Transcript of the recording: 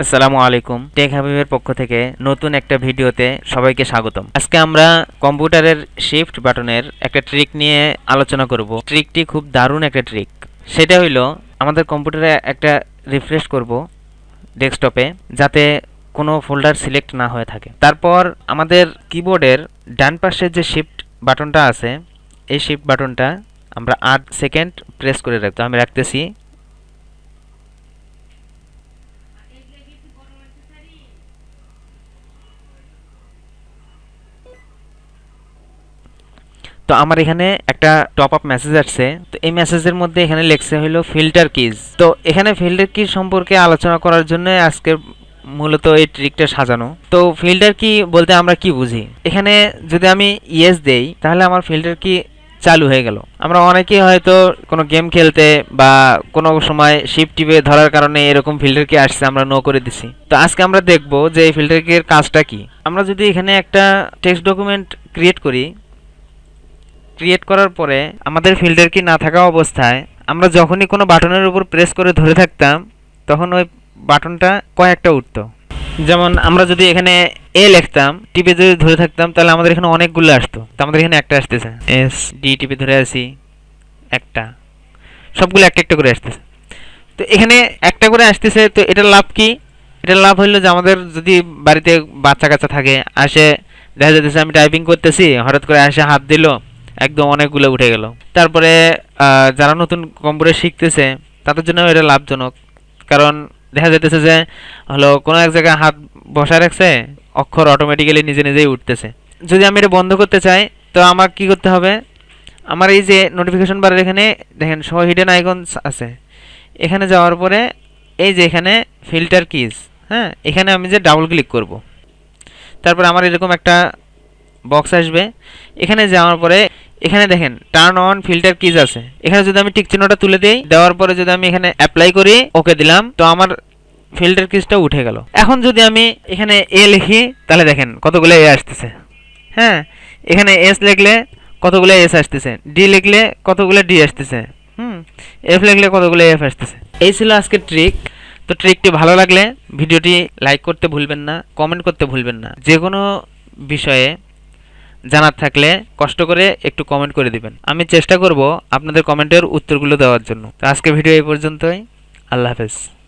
আসসালামু আলাইকুম, টেক হাবিবের পক্ষ থেকে নতুন একটা ভিডিওতে সবাইকে স্বাগতম। আজকে আমরা কম্পিউটারের শিফট বাটনের একটা ট্রিক নিয়ে আলোচনা করব। ট্রিকটি খুব দারুণ একটা ট্রিক। সেটা হইল আমাদের কম্পিউটারে একটা রিফ্রেশ করব ডেস্কটপে, যাতে কোনো ফোল্ডার সিলেক্ট না হয়ে থাকে। তারপর আমাদের কিবোর্ডের ডান পাশের যে শিফট বাটনটা আছে, এই শিফট বাটনটা আমরা 8 সেকেন্ড প্রেস করে রাখতে। আমি রাখতেছি। তো আমার এখানে একটা টপ আপ মেসেজ আসছে। তো এই মেসেজের মধ্যে এখানে লেখছে হলো ফিল্টার কিজ। তো এখানে ফিল্টার কিজ সম্পর্কে আলোচনা করার জন্য আজকে মূলত এই ট্রিকটা সাজানো। তো ফিল্টার কি বলতে আমরা কি বুঝি? এখানে যদি আমি ইয়েস দেই তাহলে আমার ফিল্টার কি চালু হয়ে গেল। আমরা অনেকেই হয়তো কোনো গেম খেলতে বা কোনো সময় শিফট টিপে ধরার কারণে এরকম ফিল্টার কি আসছে, আমরা নো করে দিছি। তো আজকে আমরা দেখব যে এই ফিল্টার কি এর কাজটা কি। আমরা যদি এখানে একটা টেক্সট ডকুমেন্ট ক্রিয়েট করি, ক্রিয়েট করার পরে আমাদের ফিল্টার কি না থাকা অবস্থায় আমরা যখনই কোনো বাটনের উপর প্রেস করে ধরে থাকতাম, তখন ওই বাটনটা কয়েকটা উঠতো। যেমন আমরা যদি এখানে এ লিখতাম, টিপে যদি ধরে থাকতাম, তাহলে আমাদের এখানে অনেকগুলো আসতো। তো আমাদের এখানে একটা আসতেছে, এস ডি টিপে ধরে আছি একটা, সবগুলো একটা একটা করে আসতেছে। তো এখানে একটা করে আসতেছে। তো এটার লাভ কি? এটার লাভ হইলো যে আমাদের যদি বাড়িতে বাচ্চা কাচ্চা থাকে, আসে দেখা যাচ্ছে আমি টাইপিং করতেছি, হঠাৎ করে আসে হাত দিল, একদম অনেকগুলো উঠে গেল। তারপরে যারা নতুন কম্পিউটার শিখতেছে তাদের জন্য এটা লাভজনক, কারণ দেখা যাইতেছে যে হলো কোনো এক জায়গায় হাত বসায় রাখছে, অক্ষর অটোমেটিক্যালি নিজে নিজেই উঠতেছে। যদি আমি এটা বন্ধ করতে চাই, তো আমার কি করতে হবে? আমার এই যে নোটিফিকেশন বারের এখানে দেখেন শো হিডেন আইকনস আছে, এখানে যাওয়ার পরে এই যে এখানে ফিল্টার কিজ, হ্যাঁ, এখানে আমি যে ডাবল ক্লিক করব, তারপর আমার এরকম একটা বক্স আসবে। এখানে যাওয়ার পরে এখানে দেখেন টার্ন অন ফিল্টার কিজ আছে। এখানে যদি আমি টিক চিহ্নটা তুলে দিই, দেওয়ার পরে যদি আমি এখানে অ্যাপ্লাই করি, ওকে দিলাম, তো আমার ফিল্টার কিজটা উঠে গেল। এখন যদি আমি এখানে এ লিখি, তাহলে দেখেন কতগুলো এ আসতেছে। হ্যাঁ, এখানে এস লিখলে কতগুলো এস আসতেছে, ডি লিখলে কতগুলো ডি আসতেছে, এফ লিখলে কতগুলো এফ আসতেছে। এই ছিল আজকের ট্রিক। তো ট্রিকটি ভালো লাগলে ভিডিওটি লাইক করতে ভুলবেন না, কমেন্ট করতে ভুলবেন না। যে কোনো বিষয়ে জানার থাকলে কষ্ট করে একটু কমেন্ট করে দিবেন। আমি চেষ্টা করব আপনাদের কমেন্টের উত্তরগুলো দেওয়ার জন্য। তো আজকে ভিডিও এই পর্যন্তই। আল্লাহ হাফেজ।